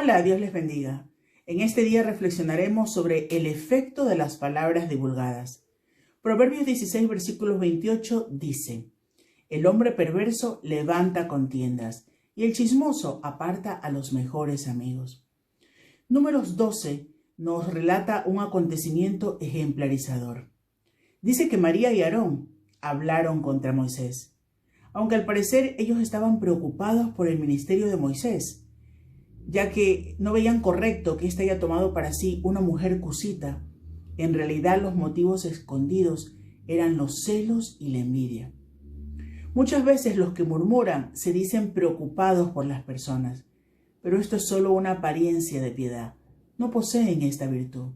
Hola, Dios les bendiga. En este día reflexionaremos sobre el efecto de las palabras divulgadas. Proverbios 16, versículos 28 dice: El hombre perverso levanta contiendas y el chismoso aparta a los mejores amigos. Números 12 nos relata un acontecimiento ejemplarizador. Dice que María y Aarón hablaron contra Moisés, aunque al parecer ellos estaban preocupados por el ministerio de Moisés, ya que no veían correcto que éste haya tomado para sí una mujer cusita. En realidad los motivos escondidos eran los celos y la envidia. Muchas veces los que murmuran se dicen preocupados por las personas, pero esto es solo una apariencia de piedad. No poseen esta virtud.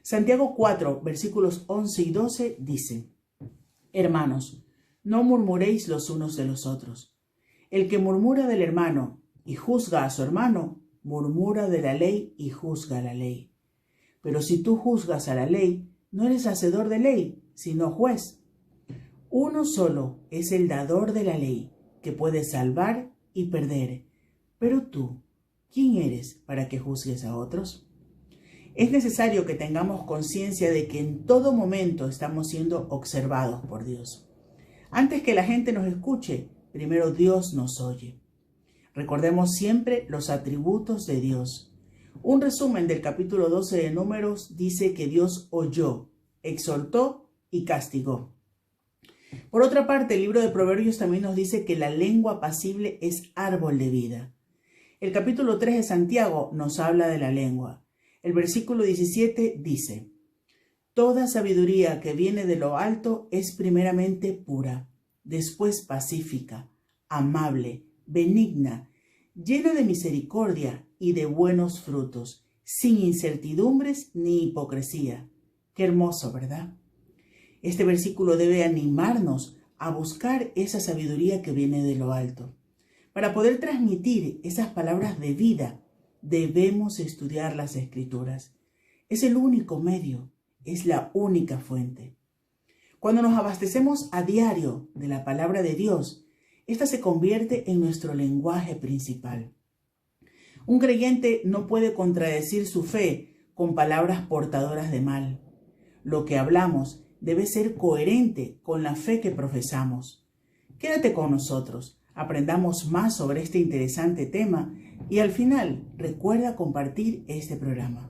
Santiago 4, versículos 11 y 12 dice: Hermanos, no murmuréis los unos de los otros. El que murmura del hermano y juzga a su hermano, murmura de la ley y juzga la ley. Pero si tú juzgas a la ley, no eres hacedor de ley, sino juez. Uno solo es el dador de la ley, que puede salvar y perder. Pero tú, ¿quién eres para que juzgues a otros? Es necesario que tengamos conciencia de que en todo momento estamos siendo observados por Dios. Antes que la gente nos escuche, primero Dios nos oye. Recordemos siempre los atributos de Dios. Un resumen del capítulo 12 de Números dice que Dios oyó, exhortó y castigó. Por otra parte, el libro de Proverbios también nos dice que la lengua pasible es árbol de vida. El capítulo 3 de Santiago nos habla de la lengua. El versículo 17 dice: Toda sabiduría que viene de lo alto es primeramente pura, después pacífica, amable, benigna, llena de misericordia y de buenos frutos, sin incertidumbres ni hipocresía. Qué hermoso, ¿verdad? Este versículo debe animarnos a buscar esa sabiduría que viene de lo alto. Para poder transmitir esas palabras de vida, debemos estudiar las Escrituras. Es el único medio, es la única fuente. Cuando nos abastecemos a diario de la palabra de Dios, esta se convierte en nuestro lenguaje principal. Un creyente no puede contradecir su fe con palabras portadoras de mal. Lo que hablamos debe ser coherente con la fe que profesamos. Quédate con nosotros, aprendamos más sobre este interesante tema y al final recuerda compartir este programa.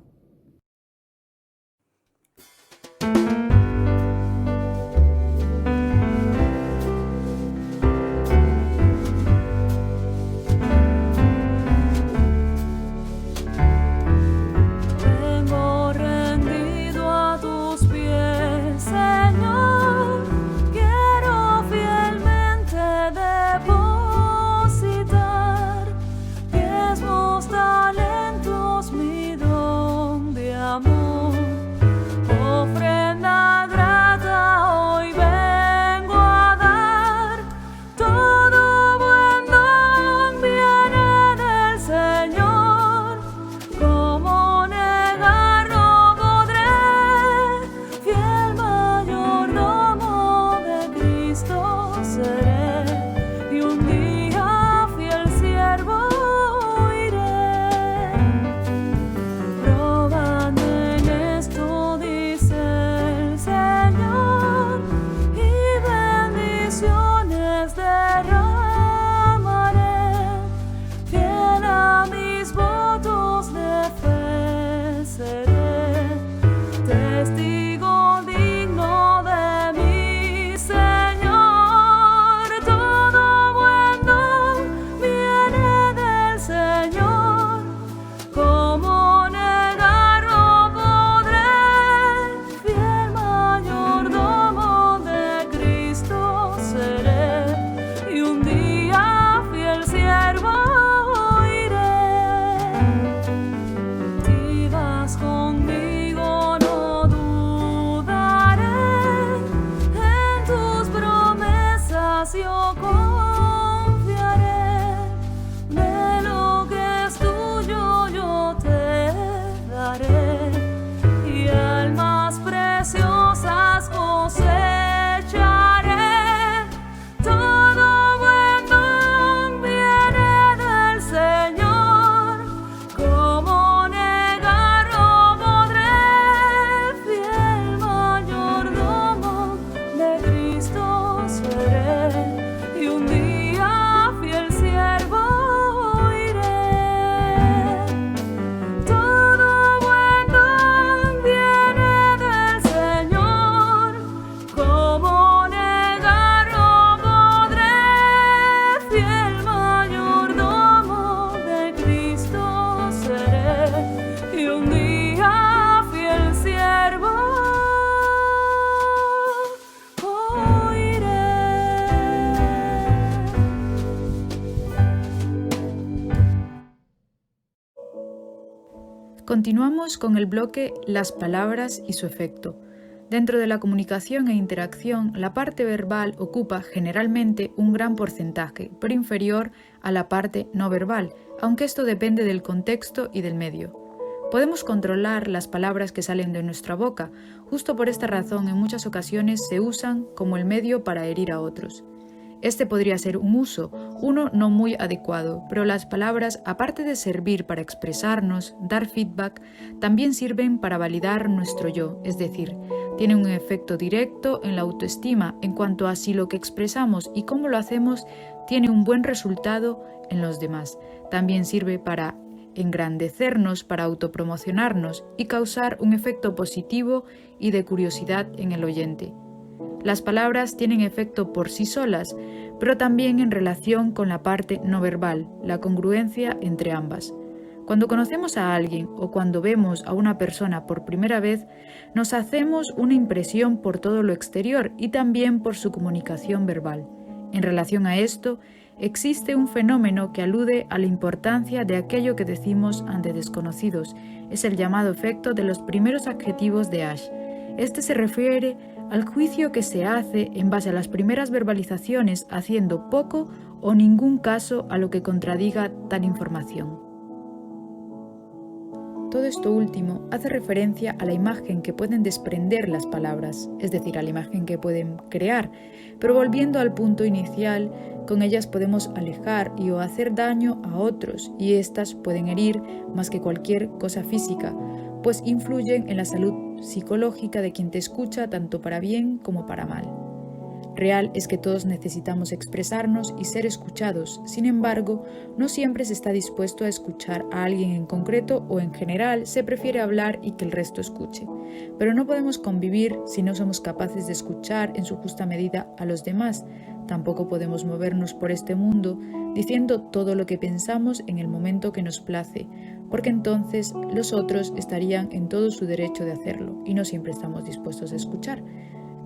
Talentos mi don. Continuamos con el bloque Las palabras y su efecto. Dentro de la comunicación e interacción, la parte verbal ocupa generalmente un gran porcentaje, pero inferior a la parte no verbal, aunque esto depende del contexto y del medio. Podemos controlar las palabras que salen de nuestra boca, justo por esta razón en muchas ocasiones se usan como el medio para herir a otros. Este podría ser un uso, uno no muy adecuado, pero las palabras, aparte de servir para expresarnos, dar feedback, también sirven para validar nuestro yo, es decir, tienen un efecto directo en la autoestima en cuanto a si lo que expresamos y cómo lo hacemos tiene un buen resultado en los demás. También sirve para engrandecernos, para autopromocionarnos y causar un efecto positivo y de curiosidad en el oyente. Las palabras tienen efecto por sí solas, pero también en relación con la parte no verbal, la congruencia entre ambas. Cuando conocemos a alguien o cuando vemos a una persona por primera vez, nos hacemos una impresión por todo lo exterior y también por su comunicación verbal. En relación a esto, existe un fenómeno que alude a la importancia de aquello que decimos ante desconocidos. Es el llamado efecto de los primeros adjetivos de Ash. Este se refiere al juicio que se hace en base a las primeras verbalizaciones, haciendo poco o ningún caso a lo que contradiga tal información. Todo esto último hace referencia a la imagen que pueden desprender las palabras, es decir, a la imagen que pueden crear, pero volviendo al punto inicial, con ellas podemos alejar y o hacer daño a otros, y éstas pueden herir más que cualquier cosa física, pues influyen en la salud psicológica de quien te escucha tanto para bien como para mal. Real es que todos necesitamos expresarnos y ser escuchados, sin embargo, no siempre se está dispuesto a escuchar a alguien en concreto o en general se prefiere hablar y que el resto escuche. Pero no podemos convivir si no somos capaces de escuchar en su justa medida a los demás. Tampoco podemos movernos por este mundo diciendo todo lo que pensamos en el momento que nos place, porque entonces los otros estarían en todo su derecho de hacerlo y no siempre estamos dispuestos a escuchar.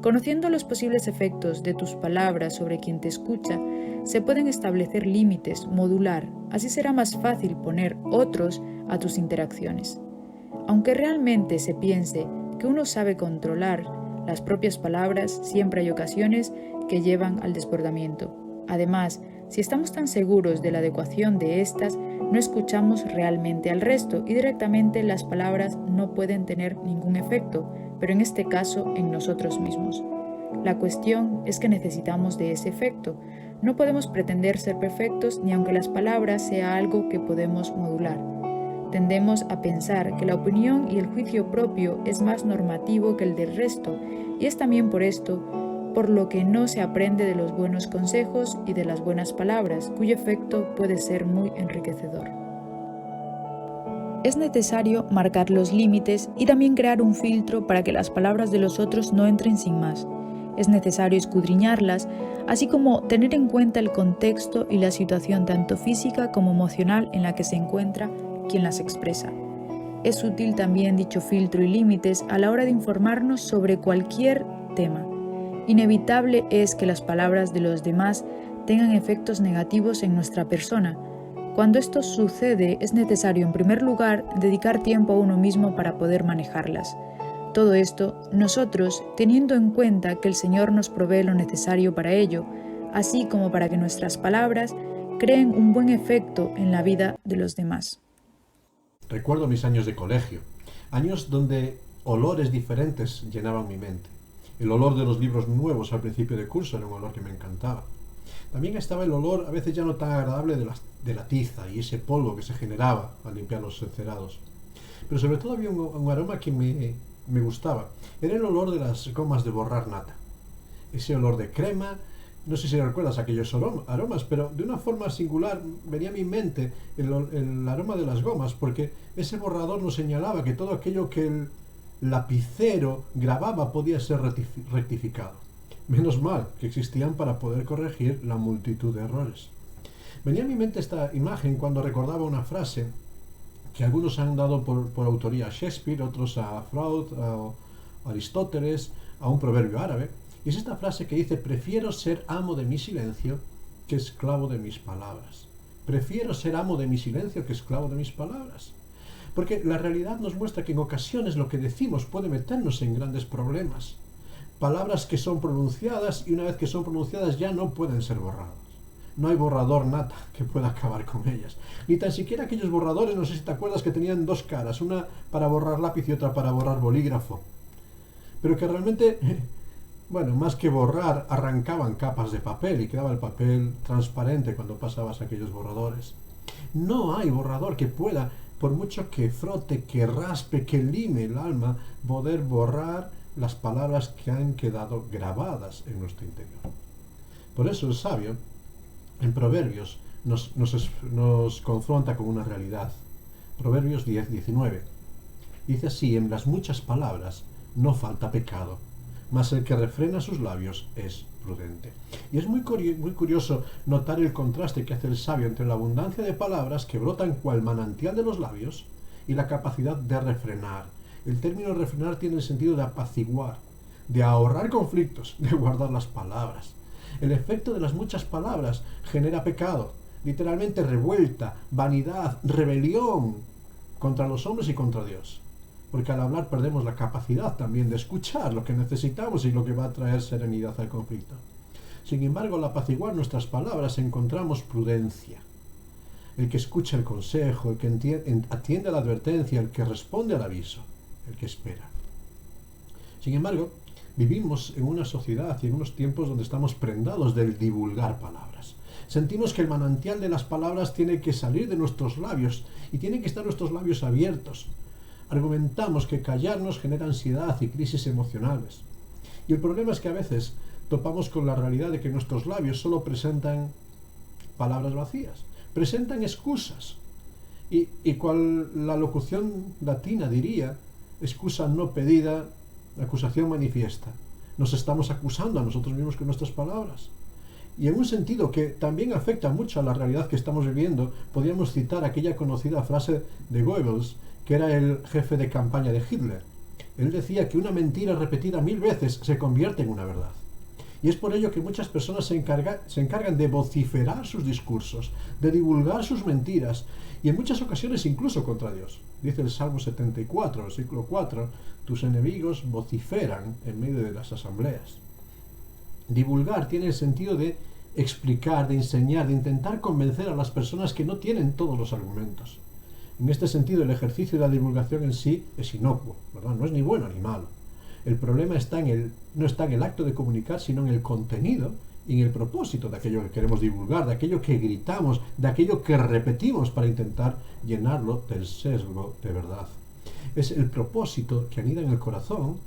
Conociendo los posibles efectos de tus palabras sobre quien te escucha, se pueden establecer límites, modular, así será más fácil poner otros a tus interacciones. Aunque realmente se piense que uno sabe controlar las propias palabras, siempre hay ocasiones que llevan al desbordamiento. Además, si estamos tan seguros de la adecuación de estas, no escuchamos realmente al resto y directamente las palabras no pueden tener ningún efecto, pero en este caso en nosotros mismos. La cuestión es que necesitamos de ese efecto. No podemos pretender ser perfectos ni aunque las palabras sea algo que podemos modular. Tendemos a pensar que la opinión y el juicio propio es más normativo que el del resto, y es también por esto por lo que no se aprende de los buenos consejos y de las buenas palabras, cuyo efecto puede ser muy enriquecedor. Es necesario marcar los límites y también crear un filtro para que las palabras de los otros no entren sin más. Es necesario escudriñarlas, así como tener en cuenta el contexto y la situación tanto física como emocional en la que se encuentra quien las expresa. Es útil también dicho filtro y límites a la hora de informarnos sobre cualquier tema. Inevitable es que las palabras de los demás tengan efectos negativos en nuestra persona. Cuando esto sucede, es necesario en primer lugar dedicar tiempo a uno mismo para poder manejarlas. Todo esto, nosotros, teniendo en cuenta que el Señor nos provee lo necesario para ello, así como para que nuestras palabras creen un buen efecto en la vida de los demás. Recuerdo mis años de colegio, años donde olores diferentes llenaban mi mente. El olor de los libros nuevos al principio de curso era un olor que me encantaba. También estaba el olor, a veces ya no tan agradable, de la tiza y ese polvo que se generaba al limpiar los encerados. Pero sobre todo había un aroma que me gustaba. Era el olor de las gomas de borrar nata. Ese olor de crema, no sé si recuerdas aquellos aromas, pero de una forma singular venía a mi mente el aroma de las gomas, porque ese borrador nos señalaba que todo aquello que el lapicero grababa podía ser rectificado. Menos mal que existían para poder corregir la multitud de errores. Venía a mi mente esta imagen cuando recordaba una frase que algunos han dado por autoría a Shakespeare, otros a Freud, a Aristóteles, a un proverbio árabe, y es esta frase que dice: prefiero ser amo de mi silencio que esclavo de mis palabras. Prefiero ser amo de mi silencio que esclavo de mis palabras. Porque la realidad nos muestra que en ocasiones lo que decimos puede meternos en grandes problemas. Palabras que son pronunciadas y una vez que son pronunciadas ya no pueden ser borradas. No hay borrador nata que pueda acabar con ellas. Ni tan siquiera aquellos borradores, no sé si te acuerdas, que tenían dos caras, una para borrar lápiz y otra para borrar bolígrafo. Pero que realmente, bueno, más que borrar, arrancaban capas de papel y quedaba el papel transparente cuando pasabas aquellos borradores. No hay borrador que pueda, por mucho que frote, que raspe, que lime el alma, poder borrar las palabras que han quedado grabadas en nuestro interior. Por eso el sabio, en Proverbios, nos confronta con una realidad. Proverbios 10:19. Dice así: en las muchas palabras no falta pecado, mas el que refrena sus labios es prudente. Y es muy curioso notar el contraste que hace el sabio entre la abundancia de palabras que brotan cual manantial de los labios y la capacidad de refrenar. El término refrenar tiene el sentido de apaciguar, de ahorrar conflictos, de guardar las palabras. El efecto de las muchas palabras genera pecado, literalmente revuelta, vanidad, rebelión contra los hombres y contra Dios. Porque al hablar perdemos la capacidad también de escuchar lo que necesitamos y lo que va a traer serenidad al conflicto. Sin embargo, al apaciguar nuestras palabras encontramos prudencia. El que escucha el consejo, el que atiende a la advertencia, el que responde al aviso, el que espera. Sin embargo, vivimos en una sociedad y en unos tiempos donde estamos prendados del divulgar palabras. Sentimos que el manantial de las palabras tiene que salir de nuestros labios y tienen que estar nuestros labios abiertos. Argumentamos que callarnos genera ansiedad y crisis emocionales. Y el problema es que a veces topamos con la realidad de que nuestros labios solo presentan palabras vacías, presentan excusas. Y cual la locución latina diría, excusa no pedida, acusación manifiesta. Nos estamos acusando a nosotros mismos con nuestras palabras. Y en un sentido que también afecta mucho a la realidad que estamos viviendo, podríamos citar aquella conocida frase de Goebbels, que era el jefe de campaña de Hitler. Él decía que una mentira repetida 1000 veces se convierte en una verdad. Y es por ello que muchas personas se encargan de vociferar sus discursos, de divulgar sus mentiras, y en muchas ocasiones incluso contra Dios. Dice el Salmo 74, versículo 4, tus enemigos vociferan en medio de las asambleas. Divulgar tiene el sentido de explicar, de enseñar, de intentar convencer a las personas que no tienen todos los argumentos. En este sentido, el ejercicio de la divulgación en sí es inocuo, ¿verdad? No es ni bueno ni malo. El problema no está en el acto de comunicar, sino en el contenido y en el propósito de aquello que queremos divulgar, de aquello que gritamos, de aquello que repetimos para intentar llenarlo del sesgo de verdad. Es el propósito que anida en el corazón,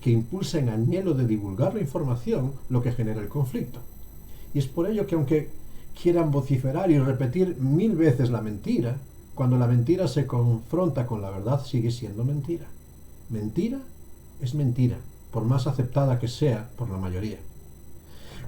que impulsa en anhelo de divulgar la información, lo que genera el conflicto. Y es por ello que aunque quieran vociferar y repetir 1000 veces la mentira, cuando la mentira se confronta con la verdad, sigue siendo mentira. Mentira es mentira, por más aceptada que sea por la mayoría.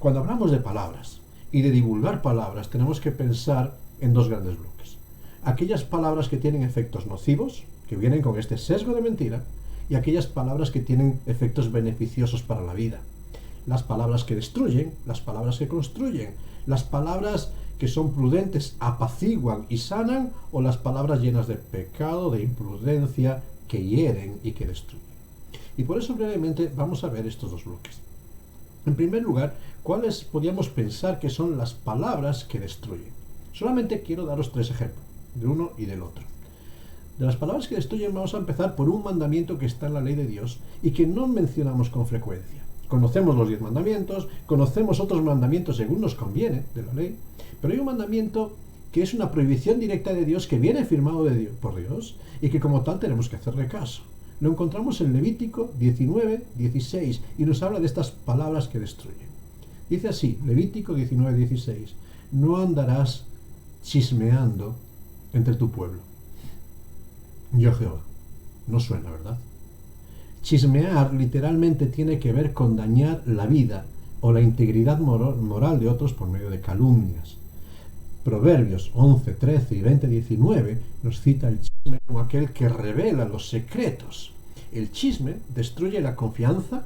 Cuando hablamos de palabras y de divulgar palabras, tenemos que pensar en dos grandes bloques. Aquellas palabras que tienen efectos nocivos, que vienen con este sesgo de mentira, y aquellas palabras que tienen efectos beneficiosos para la vida. Las palabras que destruyen, las palabras que construyen, las palabras que son prudentes, apaciguan y sanan, o las palabras llenas de pecado, de imprudencia, que hieren y que destruyen. Y por eso brevemente vamos a ver estos dos bloques. En primer lugar, ¿cuáles podríamos pensar que son las palabras que destruyen? Solamente quiero daros 3 ejemplos, de uno y del otro. De las palabras que destruyen vamos a empezar por un mandamiento que está en la ley de Dios y que no mencionamos con frecuencia. Conocemos los 10 mandamientos, conocemos otros mandamientos según nos conviene de la ley, pero hay un mandamiento que es una prohibición directa de Dios que viene firmado por Dios y que como tal tenemos que hacerle caso. Lo encontramos en Levítico 19:16 y nos habla de estas palabras que destruyen. Dice así, Levítico 19:16, no andarás chismeando entre tu pueblo. Yo Jehová. No suena, ¿verdad? Chismear literalmente tiene que ver con dañar la vida o la integridad moral de otros por medio de calumnias. Proverbios 11, 13 y 20, 19 nos cita el chisme como aquel que revela los secretos. El chisme destruye la confianza,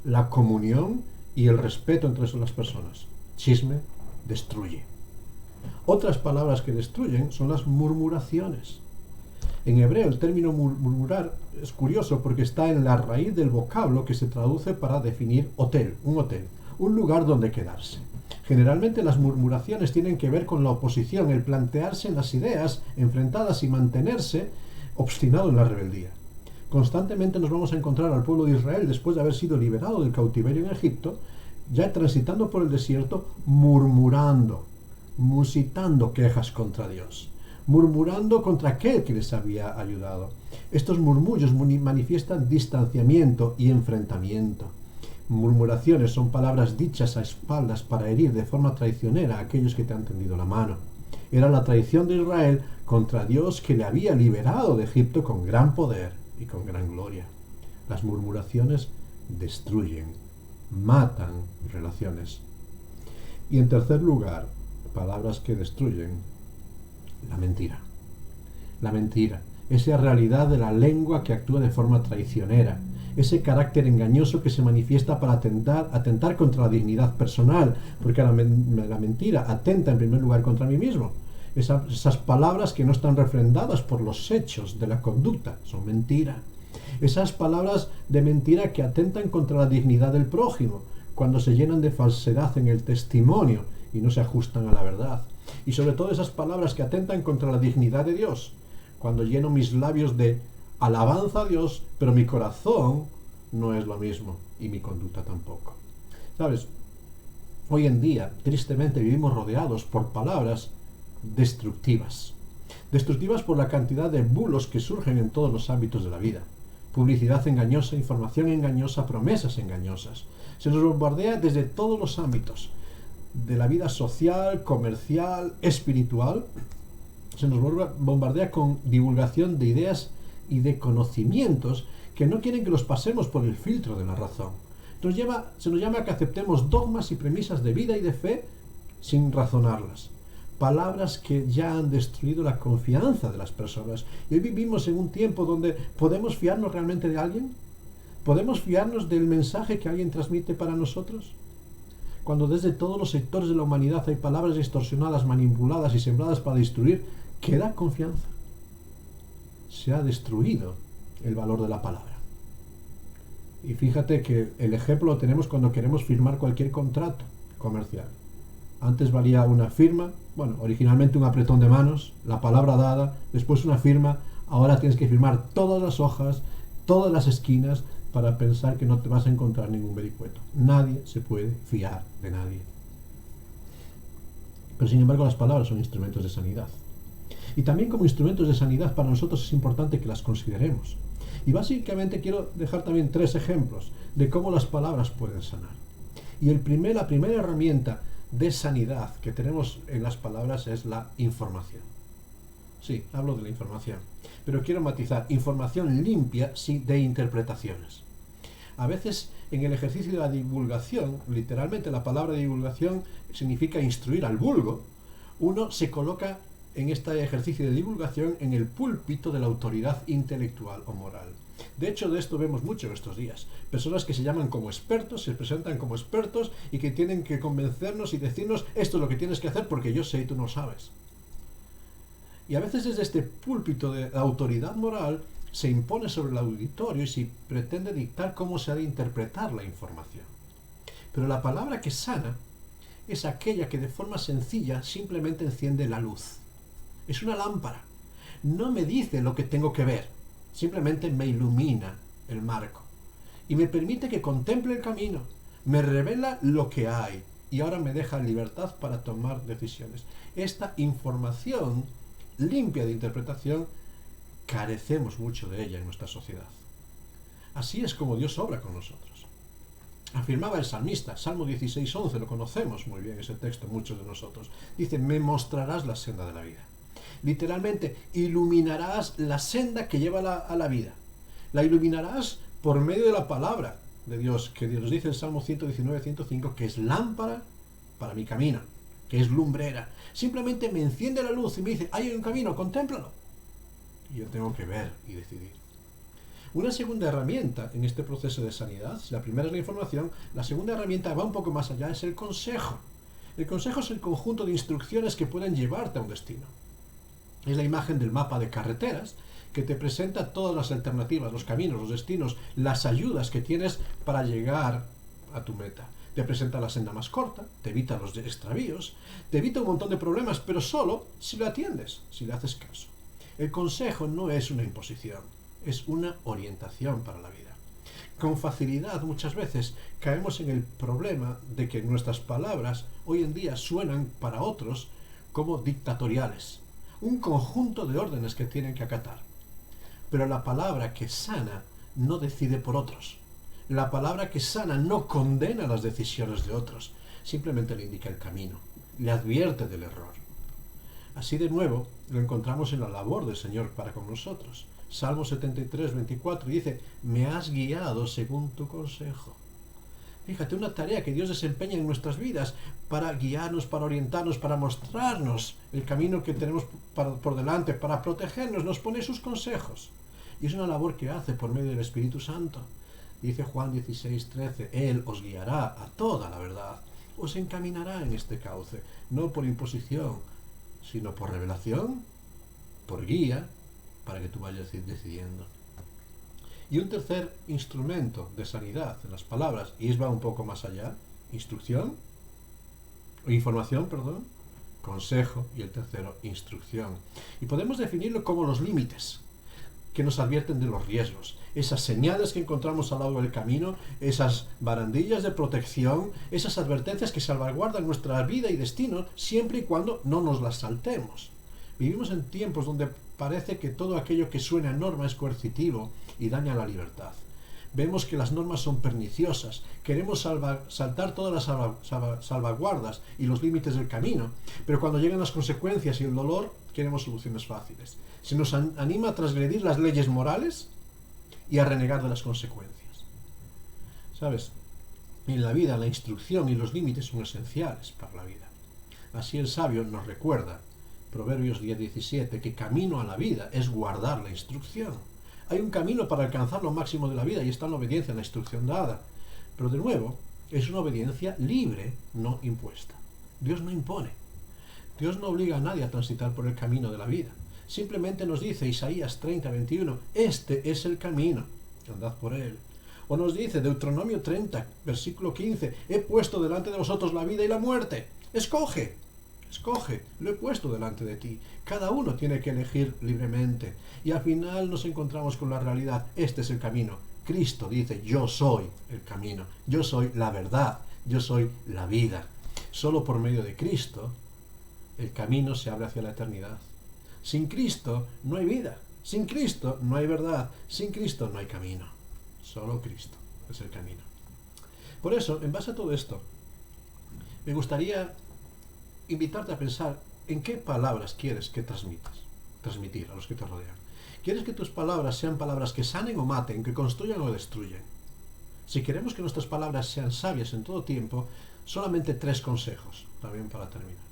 la comunión y el respeto entre las personas. Chisme destruye. Otras palabras que destruyen son las murmuraciones. En hebreo el término murmurar es curioso porque está en la raíz del vocablo que se traduce para definir hotel, un lugar donde quedarse. Generalmente las murmuraciones tienen que ver con la oposición, el plantearse en las ideas enfrentadas y mantenerse obstinado en la rebeldía. Constantemente nos vamos a encontrar al pueblo de Israel después de haber sido liberado del cautiverio en Egipto, ya transitando por el desierto, murmurando, musitando quejas contra Dios, murmurando contra aquel que les había ayudado. Estos murmullos manifiestan distanciamiento y enfrentamiento. Murmuraciones son palabras dichas a espaldas para herir de forma traicionera a aquellos que te han tendido la mano. Era la traición de Israel contra Dios que le había liberado de Egipto con gran poder y con gran gloria. Las murmuraciones destruyen, matan relaciones. Y en tercer lugar, palabras que destruyen, la mentira. La mentira, esa realidad de la lengua que actúa de forma traicionera, ese carácter engañoso que se manifiesta para atentar contra la dignidad personal, porque la mentira atenta en primer lugar contra mí mismo. Esas palabras que no están refrendadas por los hechos de la conducta son mentira. Esas palabras de mentira que atentan contra la dignidad del prójimo, cuando se llenan de falsedad en el testimonio y no se ajustan a la verdad. Y sobre todo esas palabras que atentan contra la dignidad de Dios, cuando lleno mis labios de alabanza a Dios, pero mi corazón no es lo mismo y mi conducta tampoco. ¿Sabes? Hoy en día, tristemente, vivimos rodeados por palabras destructivas. Destructivas por la cantidad de bulos que surgen en todos los ámbitos de la vida. Publicidad engañosa, información engañosa, promesas engañosas. Se nos bombardea desde todos los ámbitos de la vida social, comercial, espiritual. Se nos bombardea con divulgación de ideas y de conocimientos que no quieren que los pasemos por el filtro de la razón. Se nos llama a que aceptemos dogmas y premisas de vida y de fe sin razonarlas. Palabras que ya han destruido la confianza de las personas. Y hoy vivimos en un tiempo donde ¿podemos fiarnos realmente de alguien? ¿Podemos fiarnos del mensaje que alguien transmite para nosotros? Cuando desde todos los sectores de la humanidad hay palabras distorsionadas, manipuladas y sembradas para destruir, ¿queda confianza? Se ha destruido el valor de la palabra. Y fíjate que el ejemplo lo tenemos cuando queremos firmar cualquier contrato comercial. Antes valía una firma, originalmente un apretón de manos, la palabra dada, después una firma, ahora tienes que firmar todas las hojas, todas las esquinas, para pensar que no te vas a encontrar ningún vericueto. Nadie se puede fiar de nadie. Pero sin embargo las palabras son instrumentos de sanidad. Y también como instrumentos de sanidad para nosotros es importante que las consideremos. Y básicamente quiero dejar también 3 ejemplos de cómo las palabras pueden sanar. Y la primera herramienta de sanidad que tenemos en las palabras es la información. Sí, hablo de la información, pero quiero matizar, información limpia, sí, de interpretaciones. A veces en el ejercicio de la divulgación, literalmente la palabra divulgación significa instruir al vulgo, uno se coloca en este ejercicio de divulgación en el púlpito de la autoridad intelectual o moral. De hecho, de esto vemos mucho en estos días. Personas que se llaman como expertos, se presentan como expertos y que tienen que convencernos y decirnos esto es lo que tienes que hacer porque yo sé y tú no sabes. Y a veces desde este púlpito de autoridad moral se impone sobre el auditorio y se pretende dictar cómo se ha de interpretar la información. Pero la palabra que sana es aquella que de forma sencilla simplemente enciende la luz. Es una lámpara. No me dice lo que tengo que ver, simplemente me ilumina el marco. Y me permite que contemple el camino, me revela lo que hay y ahora me deja libertad para tomar decisiones. Esta información limpia de interpretación, carecemos mucho de ella en nuestra sociedad. Así es como Dios obra con nosotros. Afirmaba el salmista, Salmo 16:11, lo conocemos muy bien ese texto muchos de nosotros. Dice, me mostrarás la senda de la vida. Literalmente, iluminarás la senda que lleva a la vida. La iluminarás por medio de la palabra de Dios, que Dios dice en Salmo 119:105, que es lámpara para mi camino, que es lumbrera. Simplemente me enciende la luz y me dice, hay un camino, contémplalo. Y yo tengo que ver y decidir. Una segunda herramienta en este proceso de sanidad, si la primera es la información, la segunda herramienta va un poco más allá, es el consejo. El consejo es el conjunto de instrucciones que pueden llevarte a un destino. Es la imagen del mapa de carreteras que te presenta todas las alternativas, los caminos, los destinos, las ayudas que tienes para llegar a tu meta. Te presenta la senda más corta, te evita los extravíos, te evita un montón de problemas, pero solo si lo atiendes, si le haces caso. El consejo no es una imposición, es una orientación para la vida. Con facilidad muchas veces caemos en el problema de que nuestras palabras hoy en día suenan para otros como dictatoriales, un conjunto de órdenes que tienen que acatar. Pero la palabra que sana no decide por otros. La palabra que sana no condena las decisiones de otros, simplemente le indica el camino, le advierte del error. Así de nuevo lo encontramos en la labor del Señor para con nosotros. Salmo 73, 24 dice: me has guiado según tu consejo. Fíjate, una tarea que Dios desempeña en nuestras vidas para guiarnos, para orientarnos, para mostrarnos el camino que tenemos por delante, para protegernos, nos pone sus consejos. Y es una labor que hace por medio del Espíritu Santo. Dice Juan 16, 13, Él os guiará a toda la verdad, os encaminará en este cauce, no por imposición, sino por revelación, por guía, para que tú vayas decidiendo. Y un tercer instrumento de sanidad en las palabras, y va un poco más allá, información, consejo, y el tercero, instrucción. Y podemos definirlo como los límites que nos advierten de los riesgos, esas señales que encontramos al lado del camino, esas barandillas de protección, esas advertencias que salvaguardan nuestra vida y destino siempre y cuando no nos las saltemos. Vivimos en tiempos donde parece que todo aquello que suena a norma es coercitivo y daña la libertad. Vemos que las normas son perniciosas, queremos saltar todas las salvaguardas y los límites del camino, pero cuando llegan las consecuencias y el dolor, queremos soluciones fáciles. Se nos anima a transgredir las leyes morales y a renegar de las consecuencias. ¿Sabes? En la vida la instrucción y los límites son esenciales para la vida. Así el sabio nos recuerda, Proverbios 10:17, que camino a la vida es guardar la instrucción. Hay un camino para alcanzar lo máximo de la vida y está en la obediencia a la instrucción dada. Pero de nuevo, es una obediencia libre, no impuesta. Dios no impone. Dios no obliga a nadie a transitar por el camino de la vida. Simplemente nos dice Isaías 30:21, este es el camino, andad por él. O nos dice Deuteronomio 30, versículo 15, he puesto delante de vosotros la vida y la muerte. Escoge, lo he puesto delante de ti. Cada uno tiene que elegir libremente. Y al final nos encontramos con la realidad. Este es el camino. Cristo dice, yo soy el camino. Yo soy la verdad. Yo soy la vida. Solo por medio de Cristo, el camino se abre hacia la eternidad. Sin Cristo no hay vida. Sin Cristo no hay verdad. Sin Cristo no hay camino. Solo Cristo es el camino. Por eso, en base a todo esto, me gustaría invitarte a pensar en qué palabras quieres que transmitir a los que te rodean. ¿Quieres que tus palabras sean palabras que sanen o maten, que construyan o destruyen? Si queremos que nuestras palabras sean sabias en todo tiempo, solamente 3 consejos, también para terminar.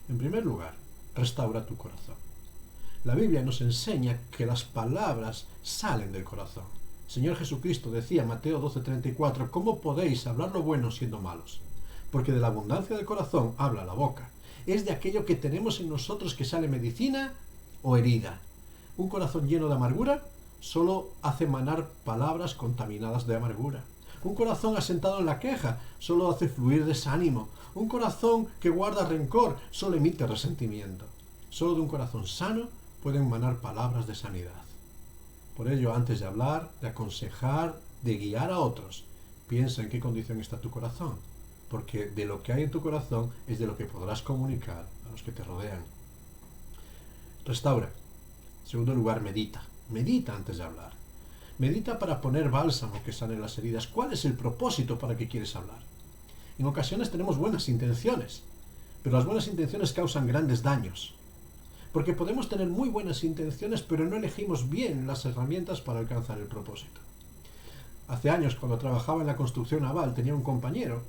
En primer lugar, restaura tu corazón. La Biblia nos enseña que las palabras salen del corazón. El Señor Jesucristo decía, Mateo 12:34, ¿cómo podéis hablar lo bueno siendo malos? Porque de la abundancia del corazón habla la boca. Es de aquello que tenemos en nosotros que sale medicina o herida. Un corazón lleno de amargura solo hace manar palabras contaminadas de amargura. Un corazón asentado en la queja solo hace fluir desánimo. Un corazón que guarda rencor solo emite resentimiento. Solo de un corazón sano pueden manar palabras de sanidad. Por ello, antes de hablar, de aconsejar, de guiar a otros, piensa en qué condición está tu corazón. Porque de lo que hay en tu corazón es de lo que podrás comunicar a los que te rodean. Restaura. En segundo lugar, medita. Medita antes de hablar. Medita para poner bálsamo que sane las heridas. ¿Cuál es el propósito para que quieres hablar? En ocasiones tenemos buenas intenciones, pero las buenas intenciones causan grandes daños. Porque podemos tener muy buenas intenciones, pero no elegimos bien las herramientas para alcanzar el propósito. Hace años, cuando trabajaba en la construcción naval, tenía un compañero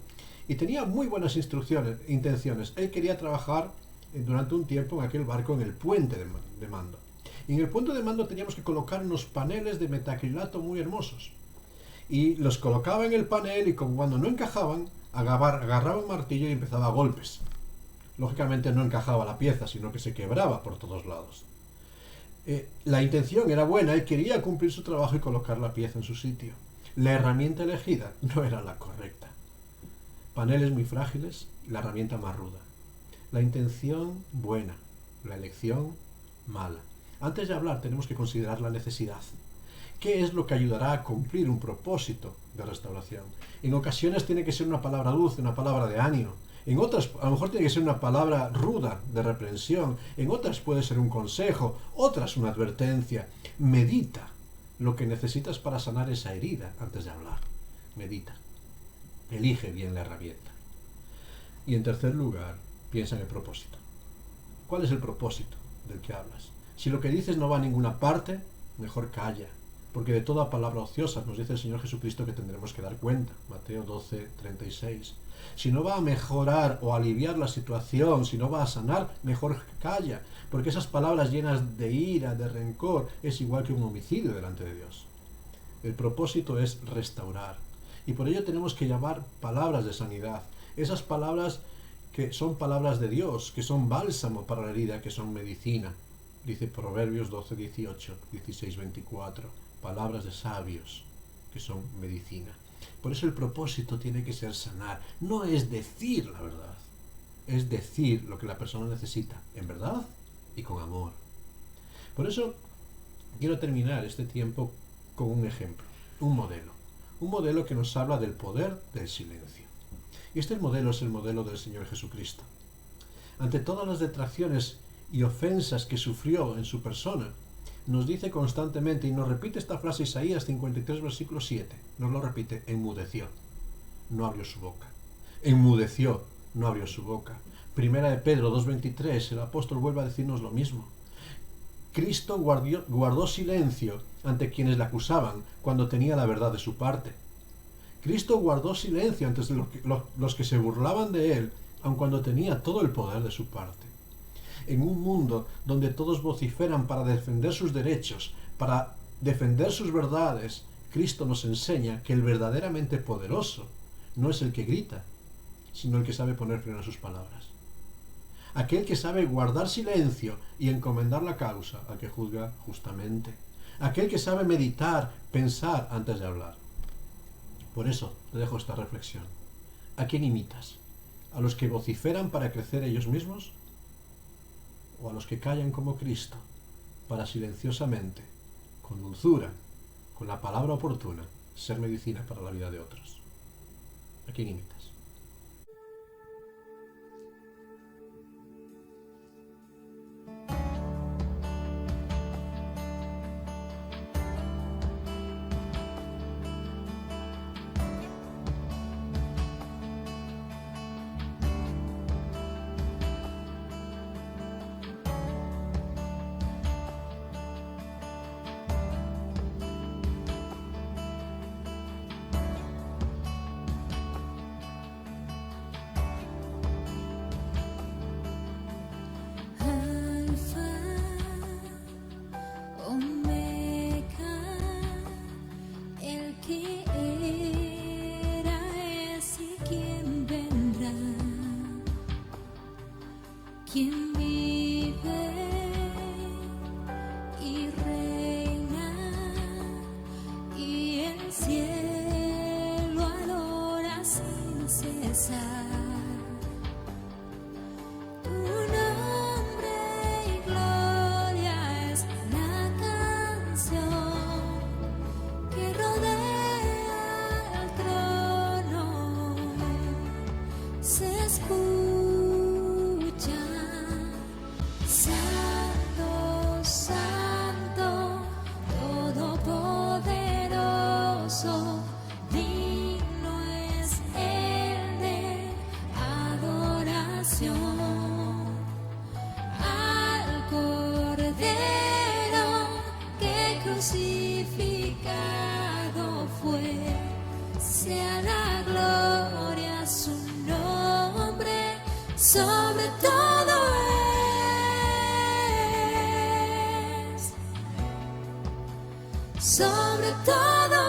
y tenía muy buenas intenciones. Él quería trabajar durante un tiempo en aquel barco en el puente de mando. Y en el puente de mando teníamos que colocar unos paneles de metacrilato muy hermosos. Y los colocaba en el panel y cuando no encajaban, agarraba un martillo y empezaba a golpes. Lógicamente no encajaba la pieza, sino que se quebraba por todos lados. La intención era buena, él quería cumplir su trabajo y colocar la pieza en su sitio. La herramienta elegida no era la correcta. Paneles muy frágiles, la herramienta más ruda. La intención buena, la elección mala. Antes de hablar tenemos que considerar la necesidad. ¿Qué es lo que ayudará a cumplir un propósito de restauración? En ocasiones tiene que ser una palabra dulce, una palabra de ánimo. En otras, a lo mejor tiene que ser una palabra ruda, de reprensión. En otras puede ser un consejo, otras una advertencia. Medita lo que necesitas para sanar esa herida antes de hablar. Medita. Elige bien la herramienta. Y en tercer lugar, piensa en el propósito. ¿Cuál es el propósito del que hablas? Si lo que dices no va a ninguna parte, mejor calla. Porque de toda palabra ociosa nos dice el Señor Jesucristo que tendremos que dar cuenta. Mateo 12:36. Si no va a mejorar o aliviar la situación, si no va a sanar, mejor calla. Porque esas palabras llenas de ira, de rencor, es igual que un homicidio delante de Dios. El propósito es restaurar. Y por ello tenemos que llamar palabras de sanidad. Esas palabras que son palabras de Dios, que son bálsamo para la herida, que son medicina. Dice Proverbios 12:18, 16:24. Palabras de sabios, que son medicina. Por eso el propósito tiene que ser sanar. No es decir la verdad, es decir lo que la persona necesita, en verdad y con amor. Por eso quiero terminar este tiempo con un ejemplo, un modelo que nos habla del poder del silencio. Y este modelo es el modelo del Señor Jesucristo. Ante todas las detracciones y ofensas que sufrió en su persona, nos dice constantemente, y nos repite esta frase Isaías 53, versículo 7, nos lo repite: enmudeció, no abrió su boca. Enmudeció, no abrió su boca. Primera de Pedro 2:23, el apóstol vuelve a decirnos lo mismo. Cristo guardó silencio ante quienes le acusaban cuando tenía la verdad de su parte. Cristo guardó silencio ante los que se burlaban de él, aun cuando tenía todo el poder de su parte. En un mundo donde todos vociferan para defender sus derechos, para defender sus verdades, Cristo nos enseña que el verdaderamente poderoso no es el que grita, sino el que sabe poner freno a sus palabras. Aquel que sabe guardar silencio y encomendar la causa al que juzga justamente. Aquel que sabe meditar, pensar antes de hablar. Por eso te dejo esta reflexión. ¿A quién imitas? ¿A los que vociferan para crecer ellos mismos? ¿O a los que callan como Cristo para silenciosamente, con dulzura, con la palabra oportuna, ser medicina para la vida de otros? ¿A quién imitas? Quien vive y reina y el cielo adora sin cesar. Tu nombre y gloria es la canción que rodea el trono. Se escucha. Santo, Santo, Todopoderoso, digno es el de adoración. Al Cordero que crucificado fue, sea la gloria a su nombre, sobre todo sobre todo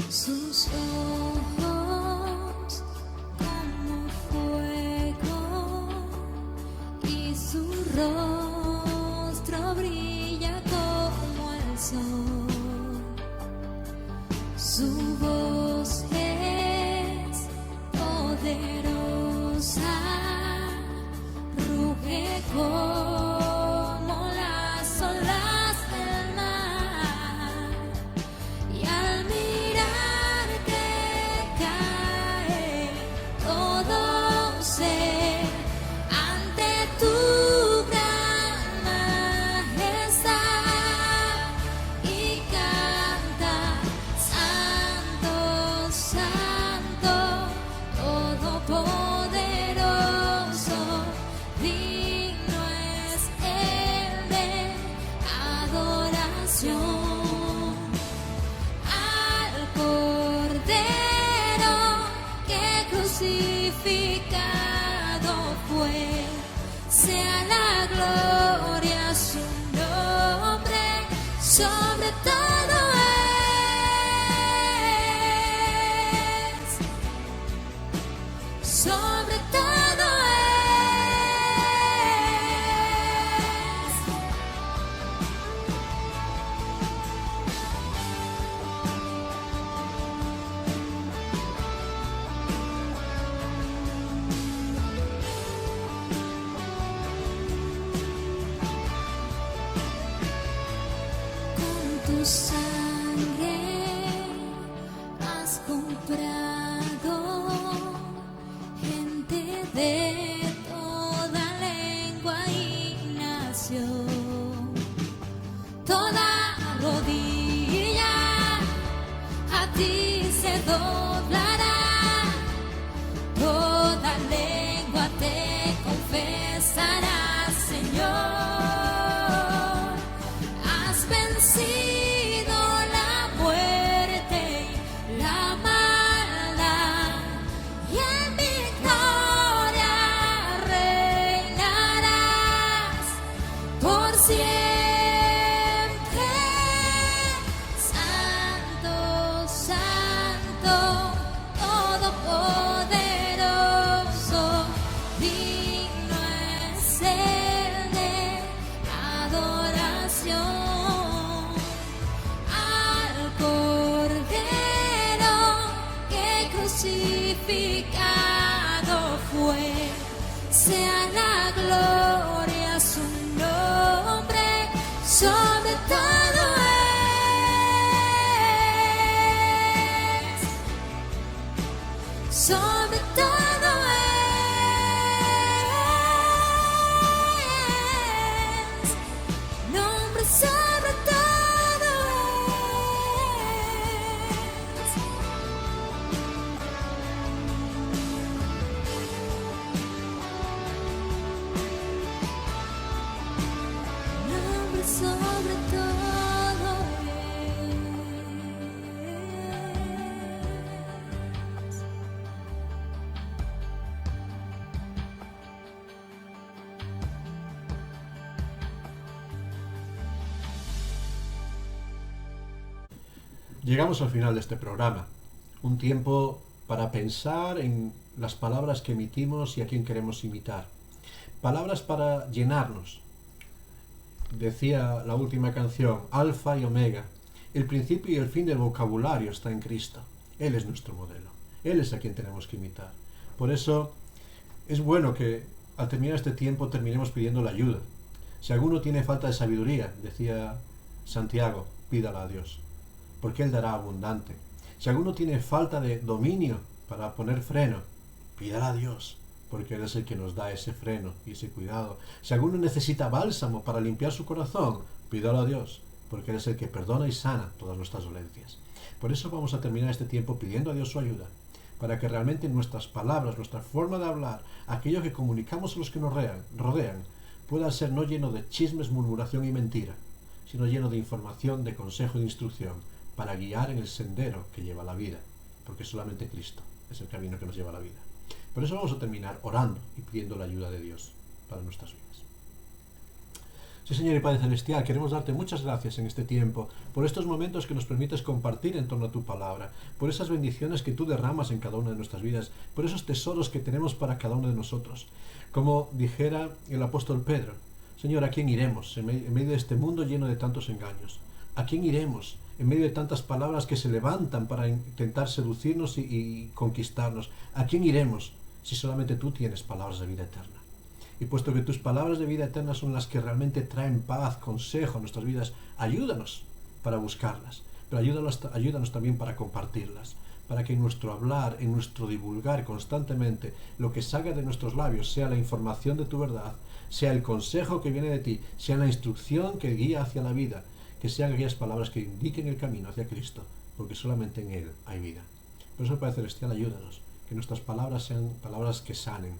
es sus ojos como fuego. rostro brilla como el sol. Su voz es poderosa, ruge como las olas del mar, y al mirar que cae todo ser ante tu gran majestad, y canta: Santo, Santo, Todopoderoso, digno es el de adoración. Al Cordero que crucificado fue, sea la gloria su nombre, sobre todo es, sobre todo es. Con tu sangre has comprado gente de toda lengua y nación. Toda rodilla a ti se doblará, toda lengua te confesará, Señor. Has vencido la muerte y la maldad, y en victoria reinarás por siempre. Santo, Santo, Todopoderoso, digno es el de adoración. Al Cordero que crucificado fue, sea la gloria su nombre, sobre todo es, sobre todo es, nombre sobre todo es. Nombre sobre todo es. Llegamos al final de este programa, un tiempo para pensar en las palabras que emitimos y a quién queremos imitar. Palabras para llenarnos. Decía la última canción, Alfa y Omega, el principio y el fin del vocabulario está en Cristo. Él es nuestro modelo, Él es a quien tenemos que imitar. Por eso es bueno que al terminar este tiempo terminemos pidiendo la ayuda. Si alguno tiene falta de sabiduría, decía Santiago, pídala a Dios, porque Él dará abundante. Si alguno tiene falta de dominio para poner freno, pídala a Dios, porque Él es el que nos da ese freno y ese cuidado. Si alguno necesita bálsamo para limpiar su corazón, pídalo a Dios, porque Él es el que perdona y sana todas nuestras dolencias. Por eso vamos a terminar este tiempo pidiendo a Dios su ayuda, para que realmente nuestras palabras, nuestra forma de hablar, aquello que comunicamos a los que nos rodean, pueda ser no lleno de chismes, murmuración y mentira, sino lleno de información, de consejo y de instrucción, para guiar en el sendero que lleva a la vida, porque solamente Cristo es el camino que nos lleva a la vida. Por eso vamos a terminar orando y pidiendo la ayuda de Dios para nuestras vidas. Sí, Señor y Padre Celestial, queremos darte muchas gracias en este tiempo, por estos momentos que nos permites compartir en torno a tu palabra, por esas bendiciones que tú derramas en cada una de nuestras vidas, por esos tesoros que tenemos para cada uno de nosotros. Como dijera el apóstol Pedro, Señor, ¿a quién iremos en medio de este mundo lleno de tantos engaños? ¿A quién iremos en medio de tantas palabras que se levantan para intentar seducirnos y conquistarnos? ¿A quién iremos si solamente tú tienes palabras de vida eterna? Y puesto que tus palabras de vida eterna son las que realmente traen paz, consejo a nuestras vidas, ayúdanos para buscarlas, pero ayúdanos también para compartirlas, para que en nuestro hablar, en nuestro divulgar constantemente, lo que salga de nuestros labios sea la información de tu verdad, sea el consejo que viene de ti, sea la instrucción que guía hacia la vida, que sean aquellas palabras que indiquen el camino hacia Cristo, porque solamente en Él hay vida. Por eso, Padre Celestial, ayúdanos, que nuestras palabras sean palabras que sanen.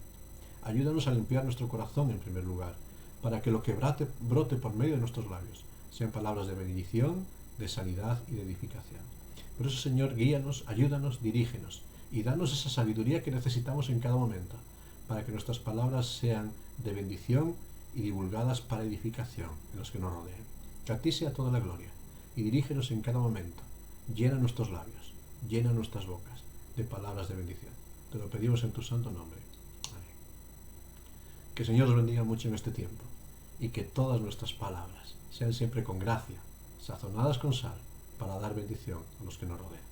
Ayúdanos a limpiar nuestro corazón en primer lugar, para que lo que brote por medio de nuestros labios sean palabras de bendición, de sanidad y de edificación. Por eso, Señor, guíanos, ayúdanos, dirígenos y danos esa sabiduría que necesitamos en cada momento, para que nuestras palabras sean de bendición y divulgadas para edificación en los que nos rodeen. Que a ti sea toda la gloria y dirígenos en cada momento. Llena nuestros labios, llena nuestras bocas de palabras de bendición. Te lo pedimos en tu santo nombre. Amén. Que el Señor os bendiga mucho en este tiempo y que todas nuestras palabras sean siempre con gracia, sazonadas con sal, para dar bendición a los que nos rodean.